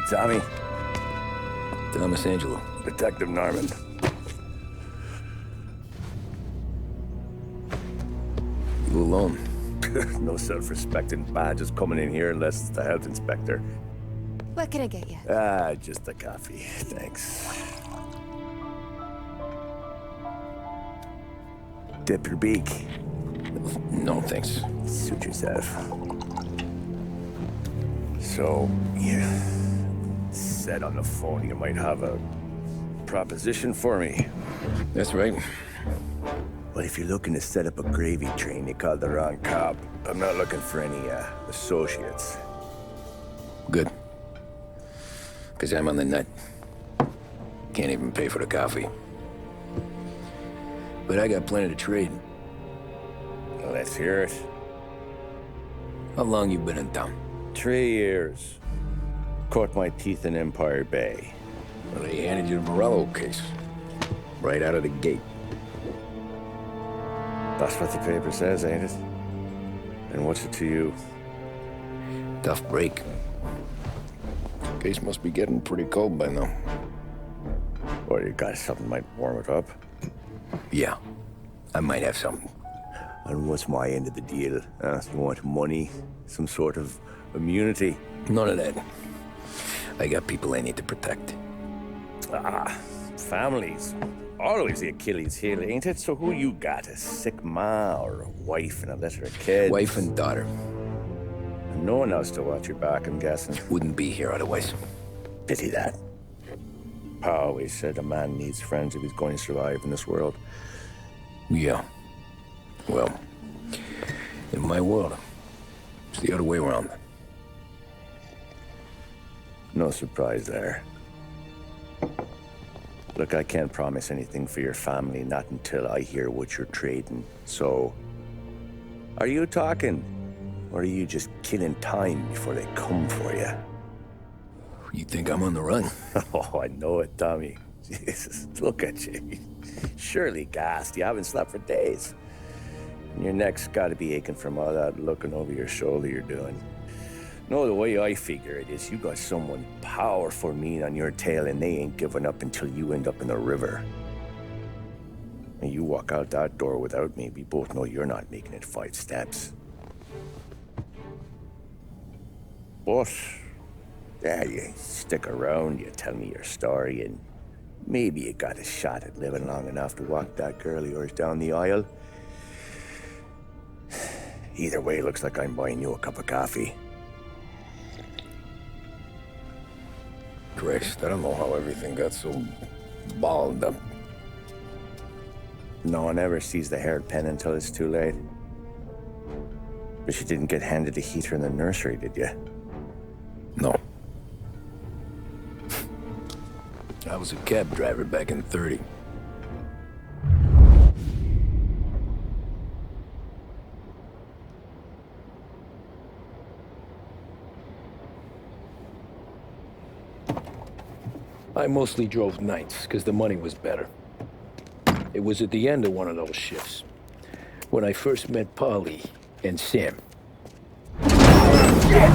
Tommy. Thomas Angelo. Detective Norman. You alone? No self-respecting badges coming in here unless it's the health inspector. What can I get you? Just a coffee. Thanks. Dip your beak. No, thanks. Suit yourself. So, you said on the phone you might have a proposition for me. That's right. Well, if you're looking to set up a gravy train, you called the wrong cop. I'm not looking for any, associates. Good. Because I'm on the nut. Can't even pay for the coffee. But I got plenty to trade. Well, let's hear it. How long you been in town? 3 years. Caught my teeth in Empire Bay. Well, they handed you the Morello case. Right out of the gate. That's what the paper says, ain't it? And what's it to you? Tough break. Case must be getting pretty cold by now. Or you got something might warm it up? Yeah, I might have something. And what's my end of the deal? You want money? Some sort of immunity? None of that. I got people I need to protect. Families. Always the Achilles heel, ain't it? So who you got? A sick ma or a wife and a litter of kids? Wife and daughter. And no one else to watch your back, I'm guessing. Wouldn't be here otherwise. Pity that. Pa always said a man needs friends if he's going to survive in this world. Yeah. Well, in my world, it's the other way around. No surprise there. Look, I can't promise anything for your family, not until I hear what you're trading. So, are you talking? Or are you just killing time before they come for you? You think I'm on the run? Oh, I know it, Tommy. Jesus, look at you. Surely gassed. You haven't slept for days. And your neck's got to be aching from all that looking over your shoulder you're doing. No, the way I figure it is you got someone powerful mean on your tail and they ain't giving up until you end up in the river. And you walk out that door without me, we both know you're not making it 5 steps. But, yeah, you stick around, you tell me your story, and maybe you got a shot at living long enough to walk that girl of yours down the aisle. Either way, looks like I'm buying you a cup of coffee. Christ, I don't know how everything got so balled up. No one ever sees the haired pen until it's too late. But you didn't get handed a heater in the nursery, did you? No. I was a cab driver back in '30. I mostly drove nights, because the money was better. It was at the end of one of those shifts, when I first met Polly and Sam. Shit!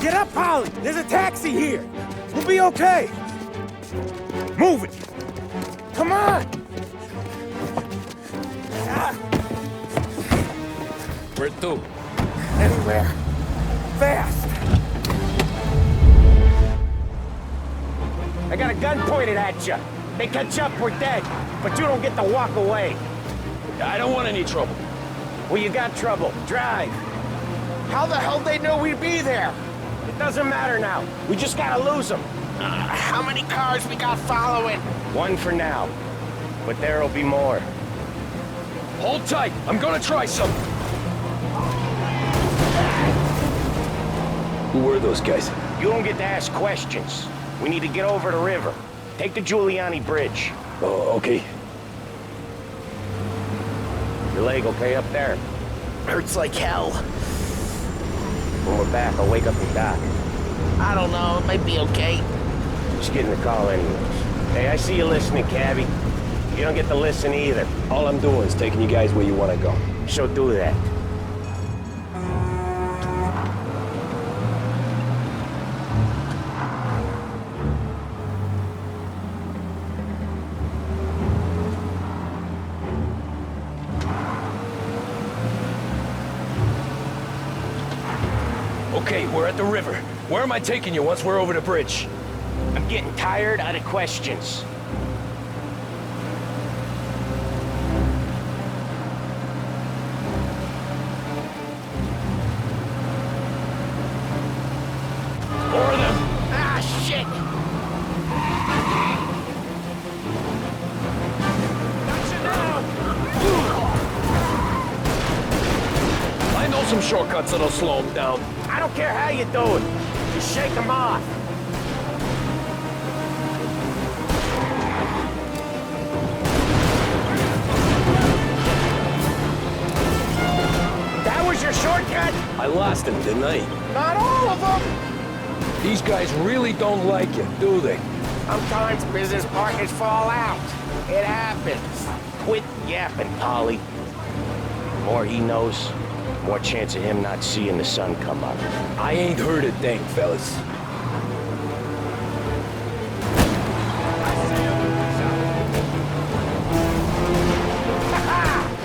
Get up, Polly! There's a taxi here! We'll be okay! Move it! Come on! Where to? Anywhere! Fast! I got a gun pointed at you. They catch up, we're dead. But you don't get to walk away. I don't want any trouble. Well, you got trouble. Drive. How the hell they know we'd be there? It doesn't matter now. We just gotta lose them. How many cars we got following? One for now. But there'll be more. Hold tight. I'm gonna try something. Who were those guys? You don't get to ask questions. We need to get over the river. Take the Giuliani Bridge. Oh, okay. Your leg okay up there? Hurts like hell. When we're back, I'll wake up the doc. I don't know, it might be okay. Just getting the call anyways. Hey, I see you listening, Cabby. You don't get to listen either. All I'm doing is taking you guys where you want to go. So do that. Okay, we're at the river. Where am I taking you once we're over the bridge? I'm getting tired of the questions. Or them. Ah, shit! I know some shortcuts that'll slow them down. I don't care how you do it. Just shake them off. That was your shortcut? I lost him, didn't I? Not all of them. These guys really don't like you, do they? Sometimes business partners fall out. It happens. Quit yapping, Polly. The more he knows, the more chance of him not seeing the sun come up. I ain't heard a thing, fellas.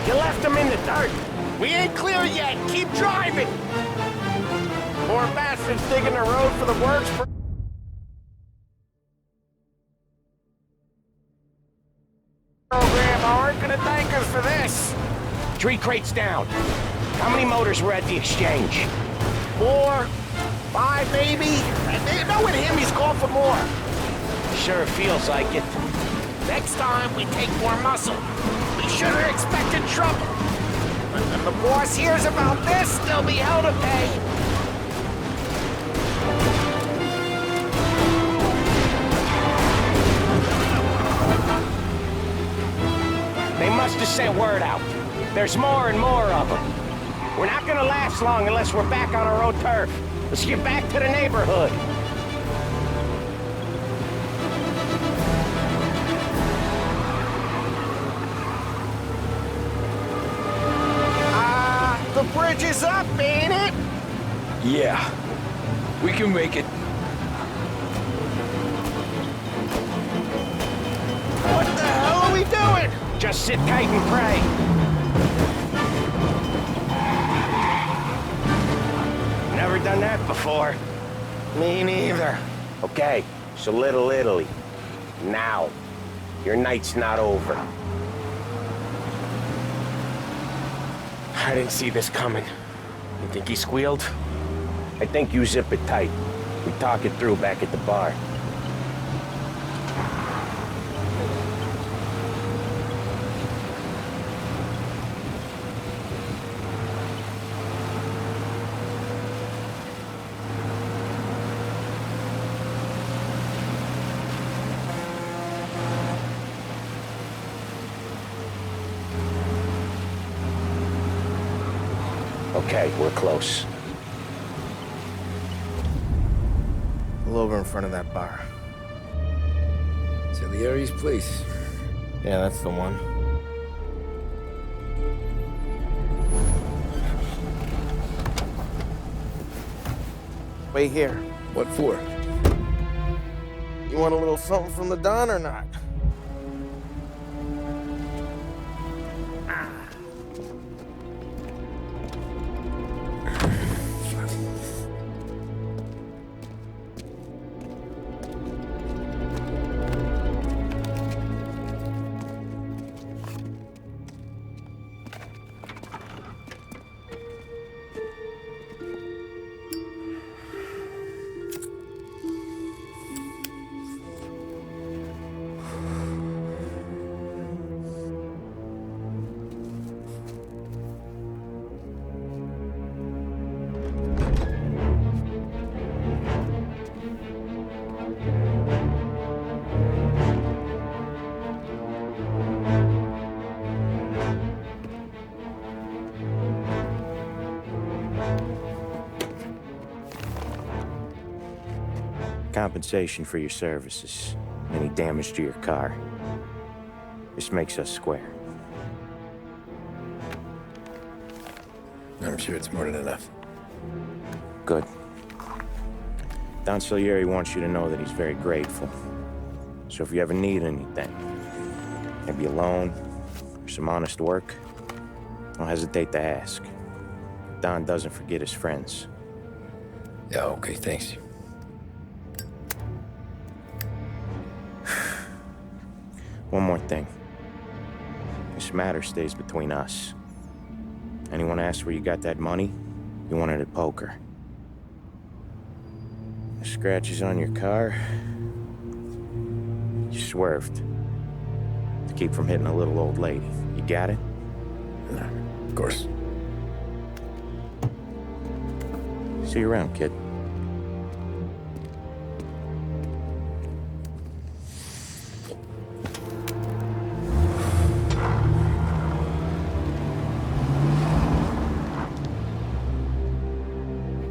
You left him in the dirt. We ain't clear yet, keep driving! Poor bastards digging the road for the works program aren't gonna thank us for this. 3 crates down. How many motors were at the exchange? 4, 5 maybe? Knowing him, he's called for more. Sure feels like it. Next time, we take more muscle. We should have expected trouble. When the boss hears about this, there'll be hell to pay. They must have sent word out. There's more and more of them. We're not gonna last long unless we're back on our own turf. Let's get back to the neighborhood. The bridge is up, ain't it? Yeah. We can make it. What the hell are we doing? Just sit tight and pray. Never done that before. Me neither. Okay, so Little Italy. Now. Your night's not over. I didn't see this coming. You think he squealed? I think you zip it tight. We talk it through back at the bar. Okay, we're close. Pull over in front of that bar. Salieri's place. Yeah, that's the one. Wait here. What for? You want a little something from the Don or not? Compensation for your services. Any damage to your car. This makes us square. I'm sure it's more than enough. Good. Don Salieri wants you to know that he's very grateful. So if you ever need anything, maybe a loan or some honest work, don't hesitate to ask. Don doesn't forget his friends. Yeah, okay, thanks. One more thing. This matter stays between us. Anyone asks where you got that money, you won it at poker. The scratches on your car, you swerved. To keep from hitting a little old lady. You got it? Of course. See you around, kid.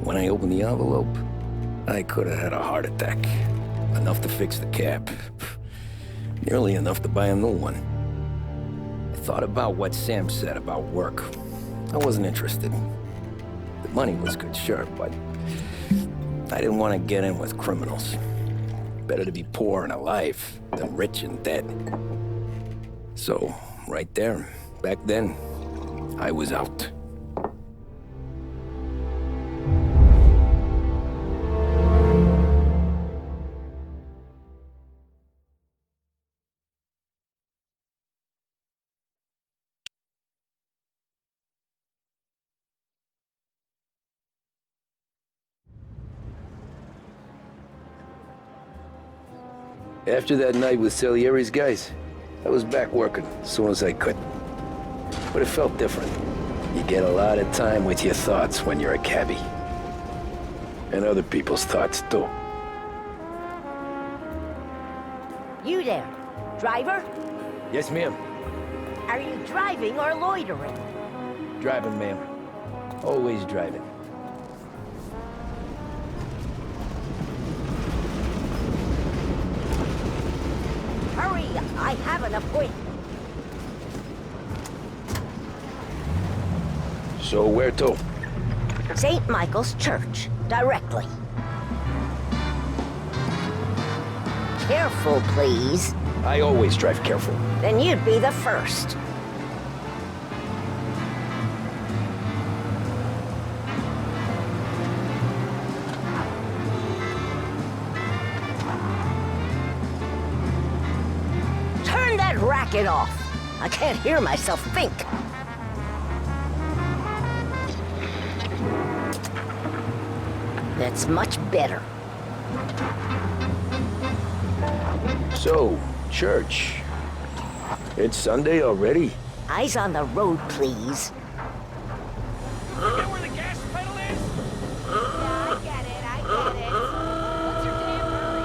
When I opened the envelope, I could have had a heart attack. Enough to fix the cap. Nearly enough to buy a new one. I thought about what Sam said about work. I wasn't interested. The money was good, sure, but I didn't want to get in with criminals. Better to be poor and alive than rich and dead. So, right there, back then, I was out. After that night with Salieri's guys, I was back working as soon as I could. But it felt different. You get a lot of time with your thoughts when you're a cabbie. And other people's thoughts, too. You there, driver? Yes, ma'am. Are you driving or loitering? Driving, ma'am. Always driving. Hurry, I have an appointment. So where to? St. Michael's Church, directly. Careful, please. I always drive careful. Then you'd be the first. Turn that racket off. I can't hear myself think. That's much better. So, church. It's Sunday already? Eyes on the road, please. You know where the gas pedal is? Yeah, I get it. What's your damn hurry?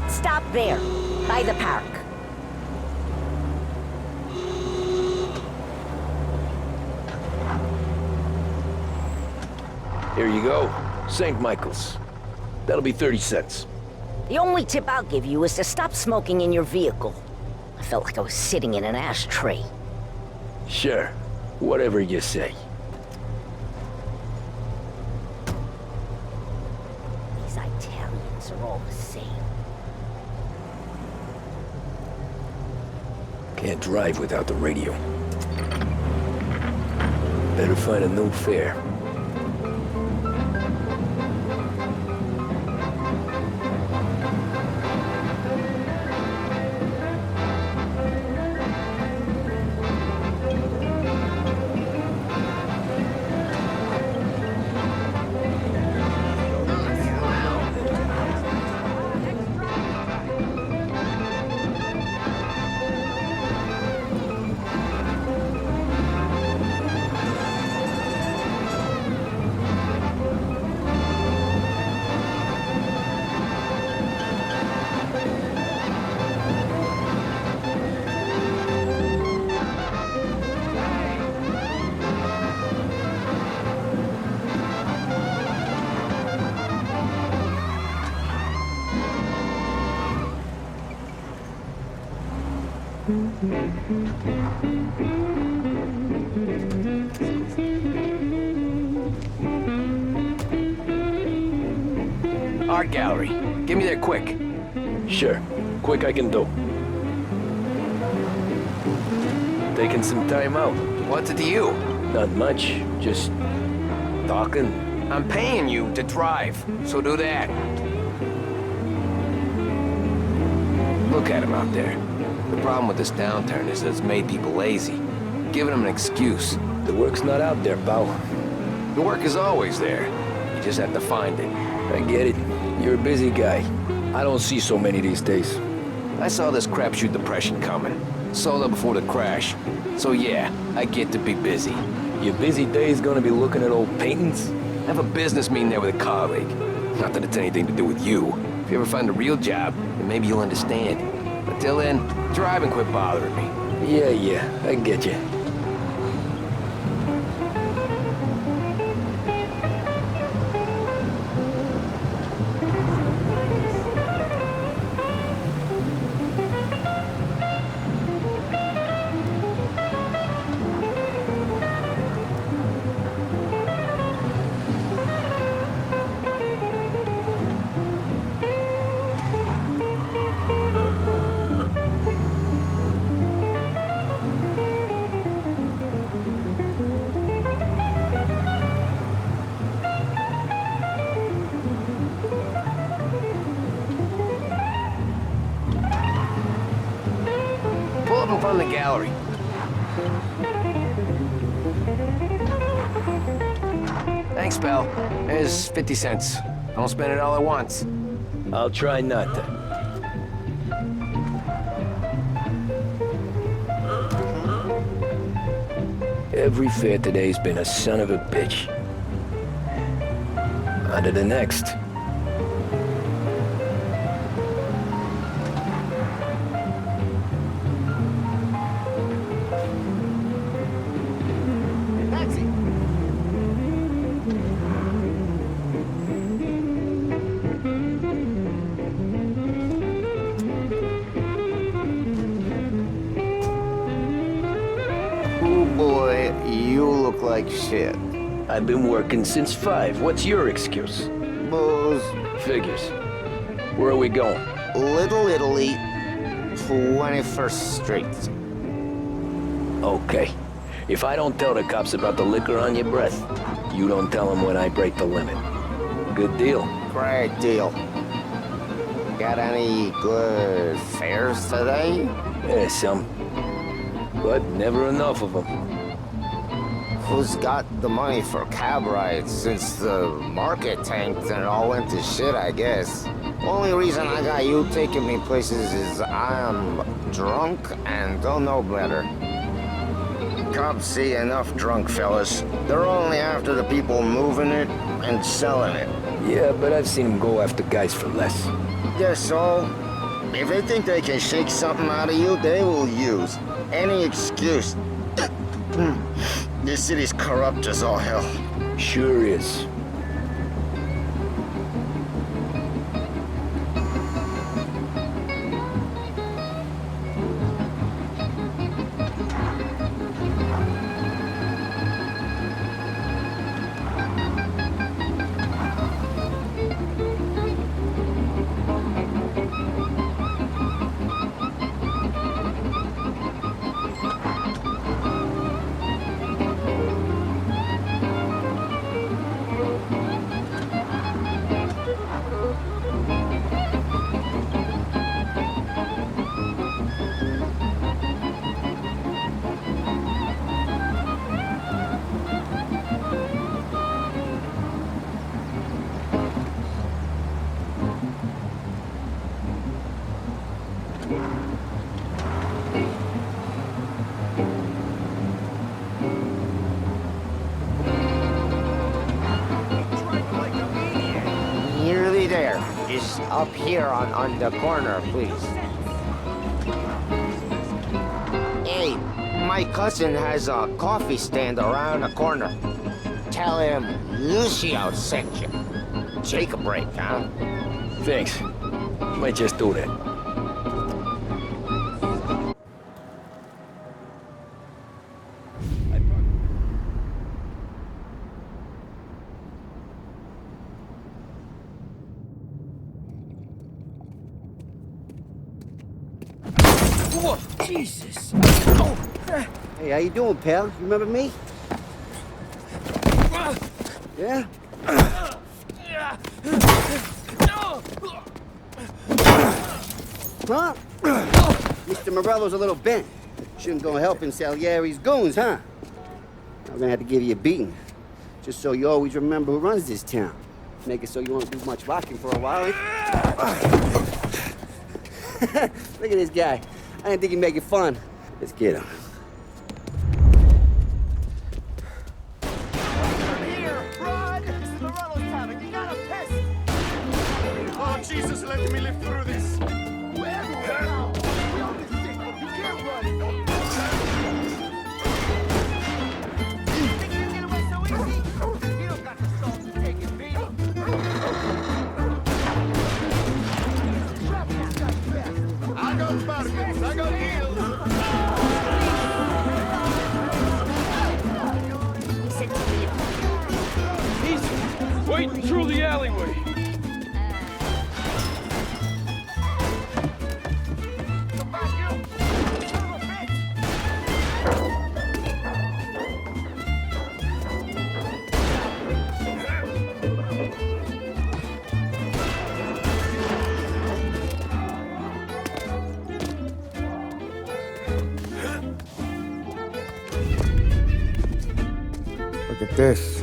Stop there, by the park. Here you go. St. Michael's. That'll be 30 cents. The only tip I'll give you is to stop smoking in your vehicle. I felt like I was sitting in an ashtray. Sure. Whatever you say. These Italians are all the same. Can't drive without the radio. Better find a new fare. Art gallery. Get me there quick. Sure. Quick I can do. Taking some time out. What's it to you? Not much. Just talking. I'm paying you to drive, so do that. Look at him out there. The problem with this downturn is that it's made people lazy. Giving them an excuse. The work's not out there, pal. The work is always there. You just have to find it. I get it. You're a busy guy. I don't see so many these days. I saw this crapshoot depression coming. Sold up before the crash. So yeah, I get to be busy. Your busy day's gonna be looking at old paintings? I have a business meeting there with a colleague. Not that it's anything to do with you. If you ever find a real job, then maybe you'll understand. Until then, drive and quit bothering me. Yeah, I get you. Pull up in front of the gallery. Thanks, pal. There's 50 cents. Don't spend it all at once. I'll try not to. Every fare today's been a son of a bitch. On to the next. Taxi. Oh boy, you look like shit. I've been working since 5. What's your excuse? Booze, Figures. Where are we going? Little Italy, 21st Street. Okay. If I don't tell the cops about the liquor on your breath, you don't tell them when I break the limit. Good deal. Great deal. Got any good fares today? Yeah, some. But never enough of them. Who's got the money for cab rides since the market tanked and it all went to shit, I guess? Only reason I got you taking me places is I'm drunk and don't know better. Cops see enough drunk fellas. They're only after the people moving it and selling it. Yeah, but I've seen them go after guys for less. Yes, so if they think they can shake something out of you, they will use any excuse. This city's corrupt as all hell. Sure is. is up here on the corner, please. Hey, my cousin has a coffee stand around the corner. Tell him Lucio sent you. Take a break, huh? Thanks. Might just do that. Whoa, Jesus! Hey, how you doing, pal? You remember me? Yeah? Huh? Mr. Morello's a little bent. Shouldn't go helping Salieri's goons, huh? I'm gonna have to give you a beating. Just so you always remember who runs this town. Make it so you won't do much rocking for a while. Look at this guy. I didn't think he'd make it fun. Let's get him. Oh, Jesus, let me live through this. I got bargains, I got deals. He's waiting through the alleyway. Look at this.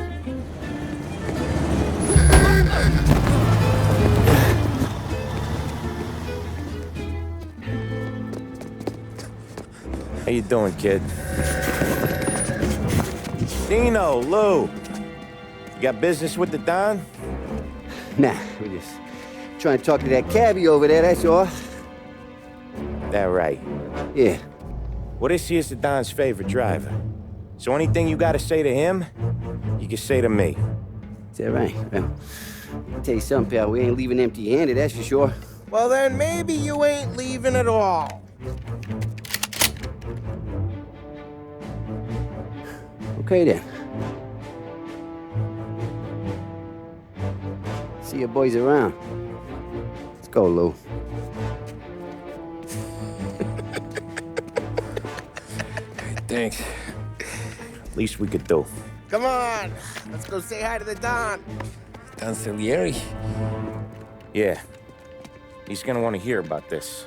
How you doing, kid? Dino, Lou. You got business with the Don? Nah, we're just trying to talk to that cabbie over there, that's all. That right. Yeah. Well, this here's the Don's favorite driver. So anything you gotta say to him, you can say to me. Is that right? Well, I'll tell you something, pal. We ain't leaving empty-handed, that's for sure. Well, then maybe you ain't leaving at all. Okay, then. See your boys around. Let's go, Lou. Thanks. Least we could do. Come on, let's go say hi to the Don. Don Salieri? Yeah. He's gonna want to hear about this.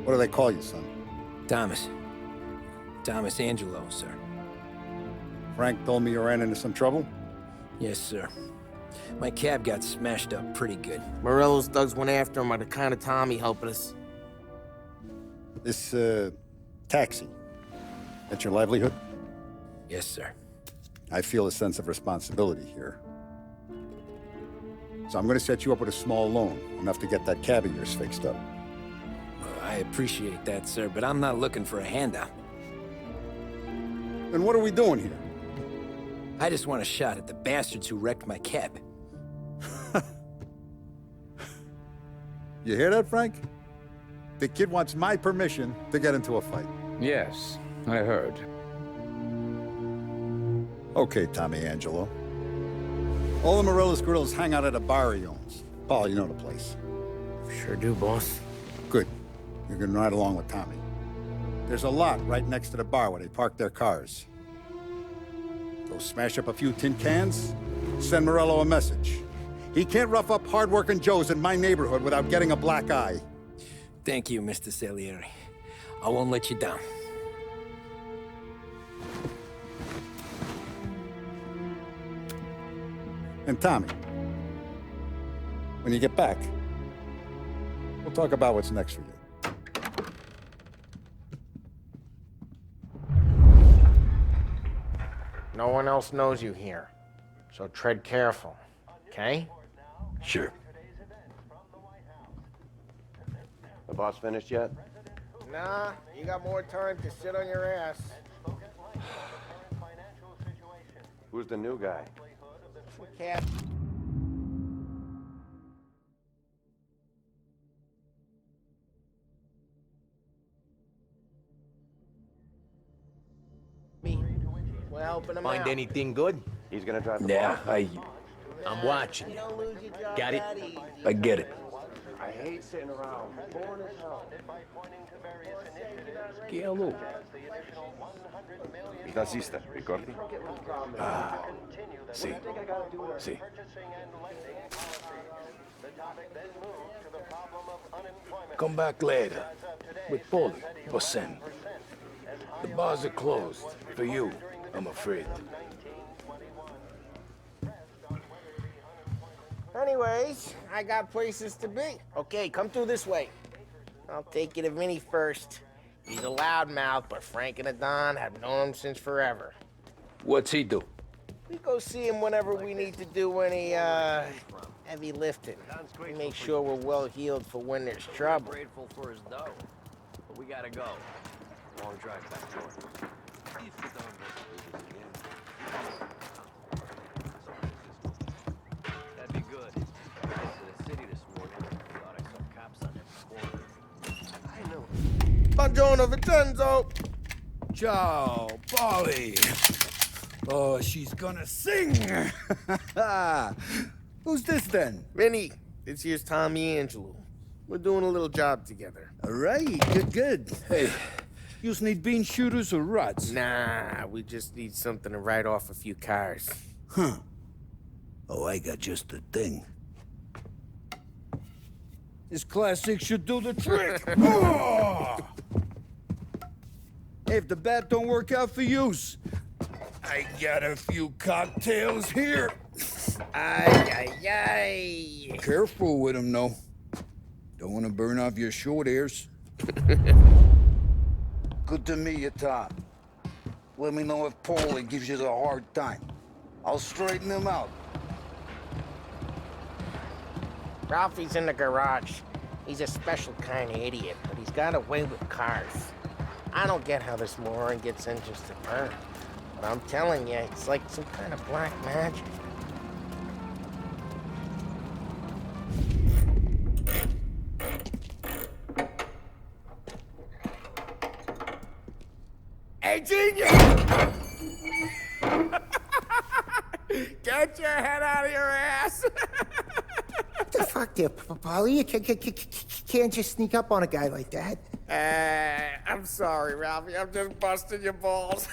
What do they call you, son? Thomas. Thomas Angelo, sir. Frank told me you ran into some trouble? Yes, sir. My cab got smashed up pretty good. Morello's thugs went after him on account of Tommy helping us. This, taxi. That's your livelihood? Yes, sir. I feel a sense of responsibility here. So I'm gonna set you up with a small loan, enough to get that cab of yours fixed up. Well, I appreciate that, sir, but I'm not looking for a handout. Then what are we doing here? I just want a shot at the bastards who wrecked my cab. You hear that, Frank? The kid wants my permission to get into a fight. Yes, I heard. Okay, Tommy Angelo. All the Morello's grills hang out at a bar he owns. Paul, you know the place. Sure do, boss. Good. You can ride along with Tommy. There's a lot right next to the bar where they park their cars. Go smash up a few tin cans, send Morello a message. He can't rough up hard-working Joes in my neighborhood without getting a black eye. Thank you, Mr. Salieri. I won't let you down. And Tommy, when you get back, we'll talk about what's next for you. No one else knows you here, so tread careful, okay? Sure. The boss finished yet? Nah, you got more time to sit on your ass. Who's the new guy? Cat. We're helping him Find out. anything good? He's gonna drive the Yeah, boss? I'm watching you. Got it? I get it. I hate sitting around. Boring as hell. Che allo? Il tassista, ricordi? Ah, sì, sì. Come back later. With Paulie or Sam. The bars are closed. For you, I'm afraid. Anyways, I got places to be. Okay, come through this way. I'll take you to Vinny first. He's a loudmouth, but Frank and the Don have known him since forever. What's he do? We go see him whenever we need to do any, heavy lifting. We make sure we're well healed for when there's trouble. Grateful for his dough. But we gotta go. Long drive back door. That'd be good. I went to the city this morning. Thought I saw cops on every corner. I know. Buongiorno, Vincenzo! Ciao, Polly. Oh, she's gonna sing. Who's this then? Vinny, this here's Tommy Angelo. We're doing a little job together. All right, good. Hey, you need bean shooters or rods? Nah, we just need something to write off a few cars. Huh. Oh, I got just the thing. This classic should do the trick. Oh! Hey, if the bat don't work out for use, I got a few cocktails here. Ay. Careful with them, though. Don't want to burn off your short hairs. Good to meet you, Tom. Let me know if Paulie gives you the hard time. I'll straighten him out. Ralphie's in the garage. He's a special kind of idiot, but he's got a way with cars. I don't get how this moron gets engines to burn. But I'm telling you, it's like some kind of black magic. Hey, genius! Get your head out of your ass! What the fuck there, Polly? You can't just sneak up on a guy like that. I'm sorry, Ralphie. I'm just busting your balls.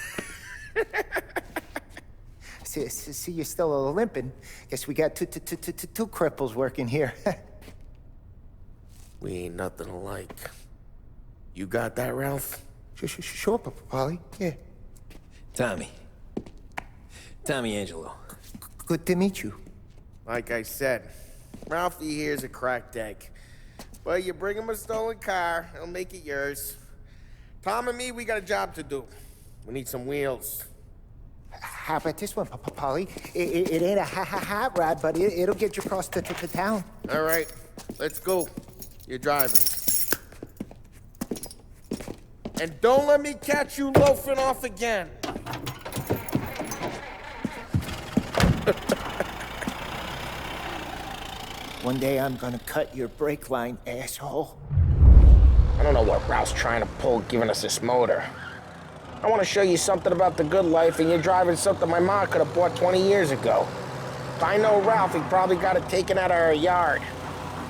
See, you're still limping. Guess we got two cripples working here. We ain't nothing alike. You got that, Ralph? Sure, Polly. Yeah. Tommy Angelo. Good to meet you. Like I said, Ralphie here's a cracked egg. But you bring him a stolen car, he'll make it yours. Tom and me, we got a job to do. We need some wheels. How about this one, Polly? It ain't a hot rod, but it'll get you across the town. All right, let's go. You're driving. And don't let me catch you loafing off again. One day I'm gonna cut your brake line, asshole. I don't know what Ralph's trying to pull giving us this motor. I want to show you something about the good life, and you're driving something my mom could have bought 20 years ago. If I know Ralph, he probably got it taken out of our yard.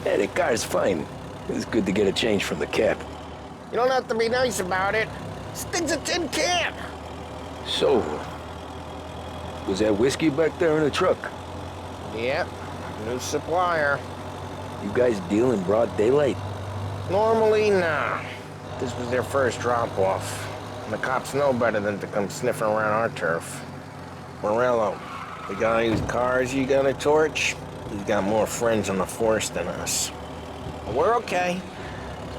Yeah, the car's fine. It's good to get a change from the cab. You don't have to be nice about it. This thing's a tin can! So, was that whiskey back there in the truck? Yep, new supplier. You guys deal in broad daylight? Normally, nah. This was their first drop-off. And the cops know better than to come sniffing around our turf. Morello, the guy whose cars you got a torch, he's got more friends on the force than us. But we're okay,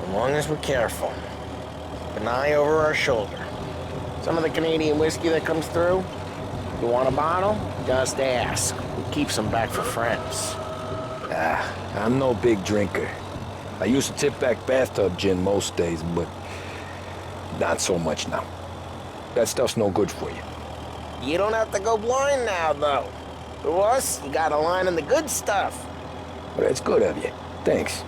as long as we're careful. Keep an eye over our shoulder. Some of the Canadian whiskey that comes through, you want a bottle? Just ask. We keep some back for friends. I'm no big drinker. I used to tip back bathtub gin most days, but not so much now. That stuff's no good for you. You don't have to go blind now, though. To us, you got a line in the good stuff. Well, that's good of you. Thanks.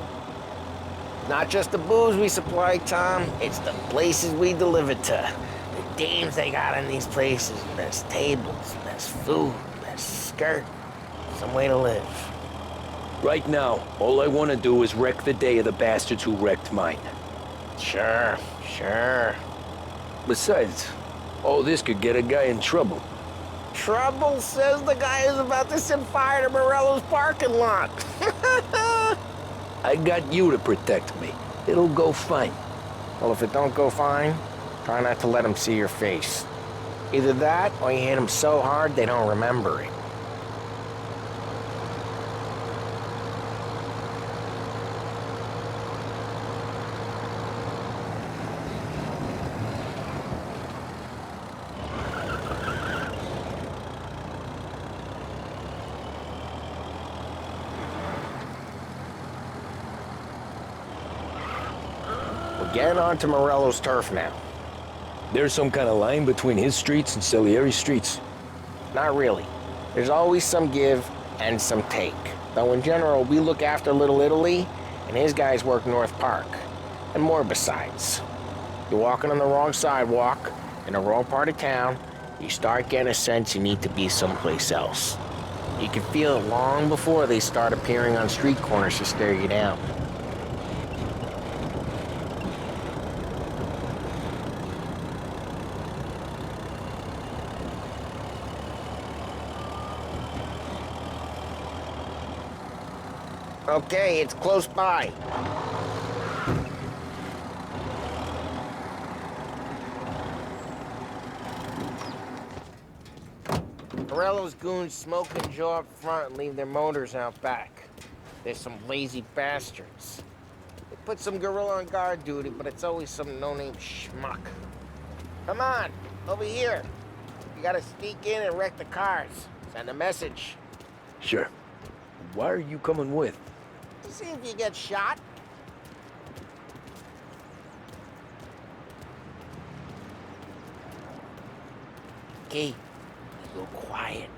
Not just the booze we supply, Tom. It's the places we deliver to. The dames they got in these places. There's tables, there's food, there's skirt. Some way to live. Right now, all I want to do is wreck the day of the bastards who wrecked mine. Sure. Besides, all this could get a guy in trouble. Trouble says the guy is about to set fire to Morello's parking lot. I got you to protect me. It'll go fine. Well, if it don't go fine, try not to let them see your face. Either that, or you hit them so hard they don't remember it. We're getting onto Morello's turf now. There's some kind of line between his streets and Salieri's streets. Not really. There's always some give and some take. Though in general, we look after Little Italy, and his guys work North Park. And more besides. You're walking on the wrong sidewalk, in the wrong part of town, you start getting a sense you need to be someplace else. You can feel it long before they start appearing on street corners to stare you down. Okay, it's close by. Morello's goons smoke and jaw up front and leave their motors out back. They're some lazy bastards. They put some gorilla on guard duty, but it's always some no-name schmuck. Come on, over here. You gotta sneak in and wreck the cars. Send a message. Sure. Why are you coming with? To see if you get shot. Key, go quiet.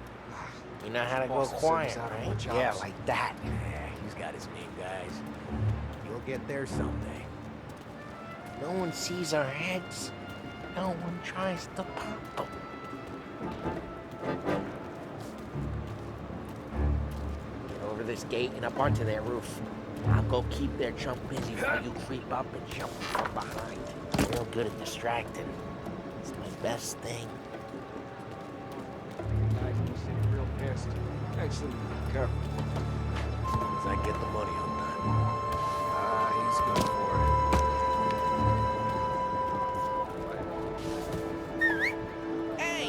You know how to go quiet, right? Yeah, like that. Yeah, he's got his name, guys. You'll get there someday. No one sees our heads. No one tries to pop them. Get over this gate and up onto their roof. I'll go keep their chump busy while you creep up and jump from behind. I'm real good at distracting. It's my best thing. Real pissed. Actually, careful. As I get the money on time. He's going for it. Hey!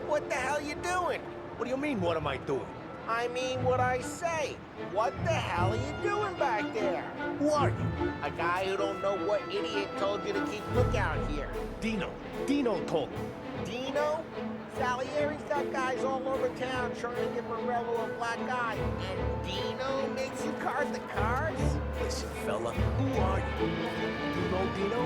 What the hell you doing? What do you mean, what am I doing? I mean what I say. What the hell are you doing back there? Who are you? A guy who don't know what idiot told you to keep lookout here. Dino. Dino told me. Dino? Salieri's got guys all over town trying to get Morello a black eye. And Dino makes you card the cards? Listen, fella, who are you? You know Dino?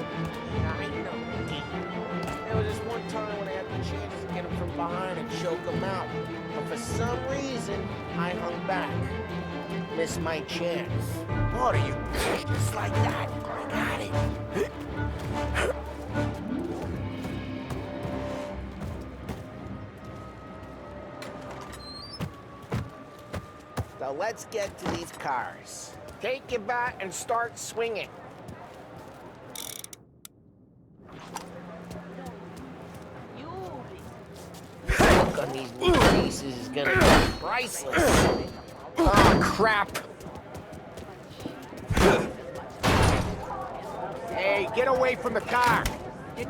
I know Dino. There was this one time when I had the chance to get him from behind and choke him out. But for some reason, I hung back. Missed my chance. What are you? Just like that. I got it. So let's get to these cars. Take your bat and start swinging. on these new faces is gonna be priceless. Oh, crap. Hey, get away from the car!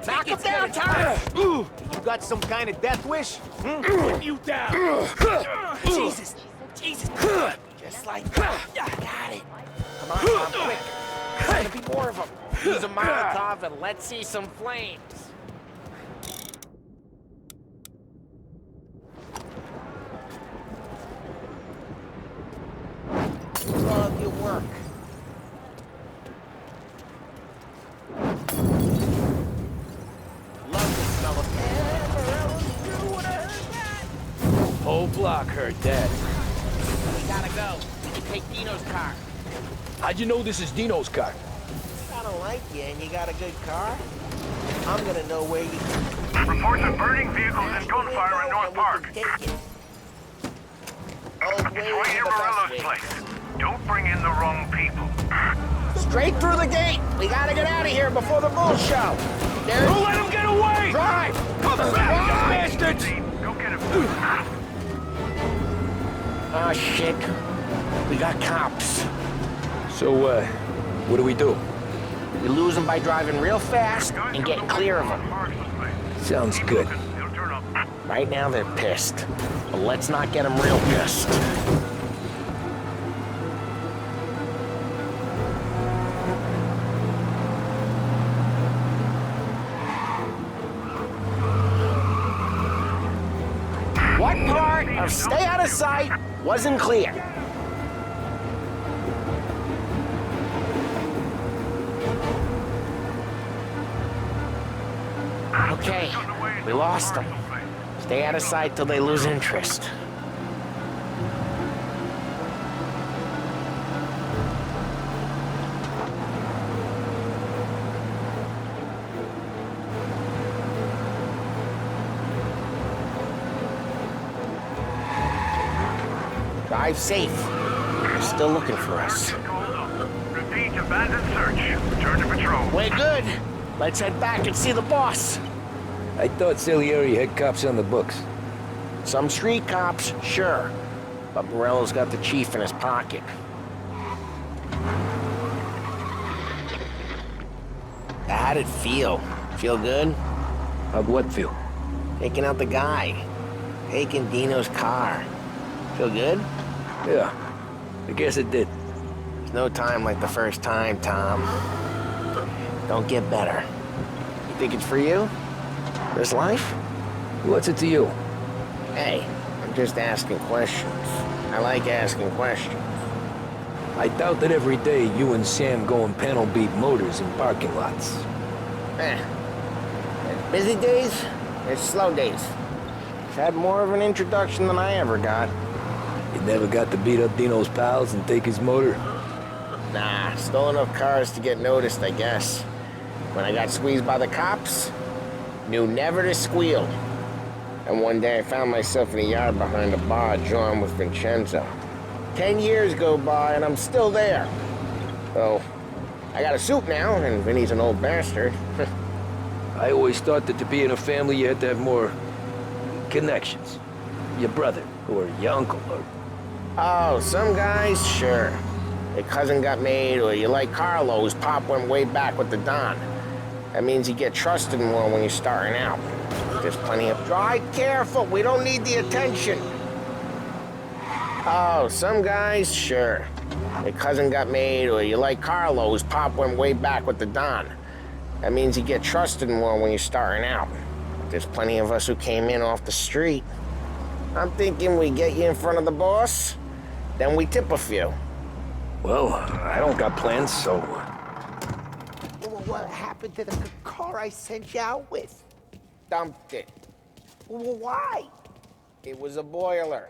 Knock him down, Thomas! You got some kind of death wish? Put you down! Jesus! Jesus! Just like that. Got it. Come on, Tom, quick. There's gonna be more of them. Use a Molotov and let's see some flames. Love your work. Love the smell of Whole block heard that. We gotta go. Take Dino's car. How'd you know this is Dino's car? I don't like you and you got a good car. I'm gonna know where you... Reports of burning vehicles and gunfire in North Park. Old It's way right is near the best Morello's way. place. Don't bring in the wrong people. Straight through the gate. We gotta get out of here before the bull show. There. Don't let him get away! Drive! Come back, you bastards! Go get him. Oh, shit. We got cops. So, what do we do? We lose them by driving real fast and get clear of them. Sounds good. He'll turn up. Right now, they're pissed. But let's not get them real pissed. What part of stay out of sight wasn't clear? Okay, we lost them. Stay out of sight till they lose interest. Drive safe. They're still looking for us. Repeat, abandoned search. Return to patrol. We're good. Let's head back and see the boss. I thought Salieri had cops on the books. Some street cops, sure. But Morello's got the chief in his pocket. How'd it feel? Feel good? How'd what feel? Taking out the guy. Taking Dino's car. Feel good? Yeah, I guess it did. There's no time like the first time, Tom. Don't get better. You think it's for you? This life? What's it to you? Hey, I'm just asking questions. I like asking questions. I doubt that every day you and Sam go and panel beat motors in parking lots. There's busy days, there's slow days. I've had more of an introduction than I ever got. You never got to beat up Dino's pals and take his motor? Nah, stole enough cars to get noticed, I guess. When I got squeezed by the cops, knew never to squeal. And one day I found myself in a yard behind a bar drawn with Vincenzo. 10 years go by and I'm still there. So, I got a suit now, and Vinny's an old bastard. I always thought that to be in a family you had to have more connections. Your brother, or your uncle, or... Oh, some guys, sure. Your cousin got made, or you like Carlos, Pop went way back with the Don. That means you get trusted more when you're starting out. There's plenty of... Drive careful, we don't need the attention. Oh, some guys, sure. Your cousin got made, or you like Carlos, Pop went way back with the Don. That means you get trusted more when you're starting out. There's plenty of us who came in off the street. I'm thinking we get you in front of the boss, then we tip a few. Well, I don't got plans, so... What happened to the car I sent you out with? Dumped it. Well, why? It was a boiler.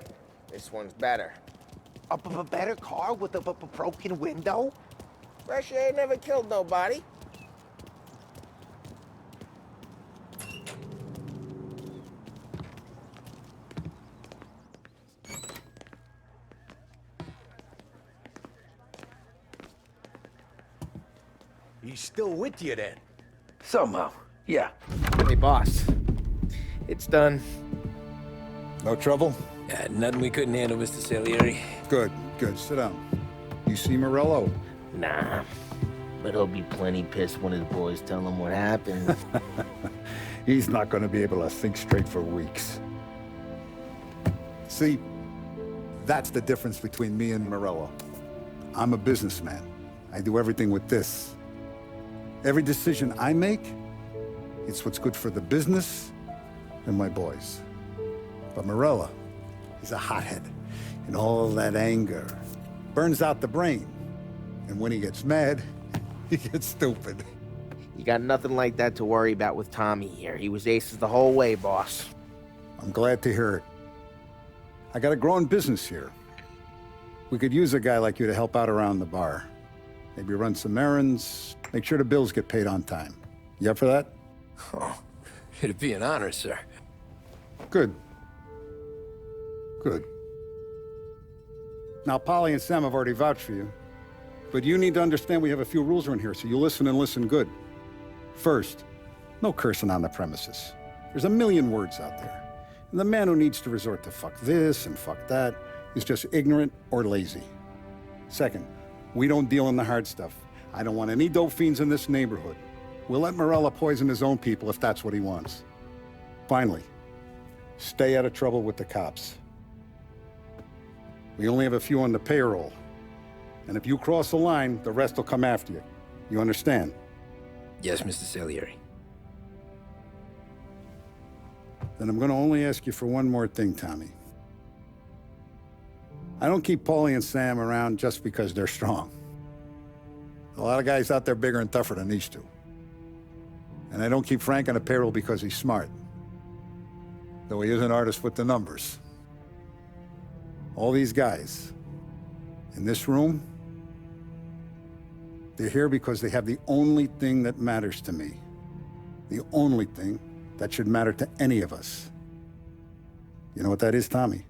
This one's better. A better car with a broken window? Fresh air never killed nobody. He's still with you then? Somehow, yeah. Hey, boss. It's done. No trouble? Nothing we couldn't handle, Mr. Salieri. Good, good. Sit down. You see Morello? Nah. But he'll be plenty pissed when his boys tell him what happened. He's not going to be able to think straight for weeks. See, that's the difference between me and Morello. I'm a businessman. I do everything with this. Every decision I make, it's what's good for the business and my boys. But Morello, he's a hothead. And all that anger burns out the brain. And when he gets mad, he gets stupid. You got nothing like that to worry about with Tommy here. He was aces the whole way, boss. I'm glad to hear it. I got a growing business here. We could use a guy like you to help out around the bar. Maybe run some errands, make sure the bills get paid on time. You up for that? Oh, it'd be an honor, sir. Good. Good. Now, Polly and Sam have already vouched for you. But you need to understand we have a few rules around here, so you listen and listen good. First, no cursing on the premises. There's a million words out there. And the man who needs to resort to fuck this and fuck that is just ignorant or lazy. Second, we don't deal in the hard stuff. I don't want any dope fiends in this neighborhood. We'll let Morello poison his own people if that's what he wants. Finally, stay out of trouble with the cops. We only have a few on the payroll. And if you cross the line, the rest will come after you. You understand? Yes, Mr. Salieri. Then I'm going to only ask you for one more thing, Tommy. I don't keep Paulie and Sam around just because they're strong. A lot of guys out there bigger and tougher than these two. And I don't keep Frank on the payroll because he's smart. Though he is an artist with the numbers. All these guys in this room, they're here because they have the only thing that matters to me. The only thing that should matter to any of us. You know what that is, Tommy?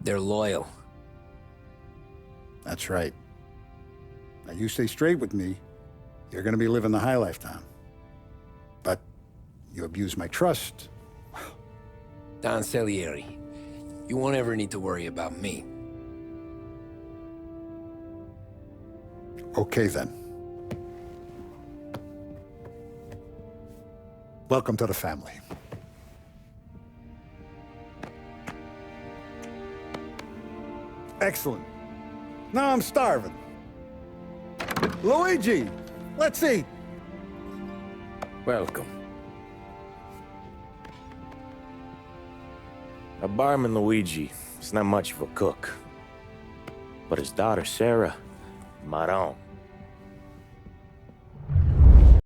They're loyal. That's right. Now you stay straight with me, you're gonna be living the high life, Tom. But you abuse my trust. Don Salieri, you won't ever need to worry about me. Okay, then. Welcome to the family. Excellent. Now I'm starving. Luigi, let's eat. Welcome. A barman Luigi is not much of a cook. But his daughter, Sarah, Maron,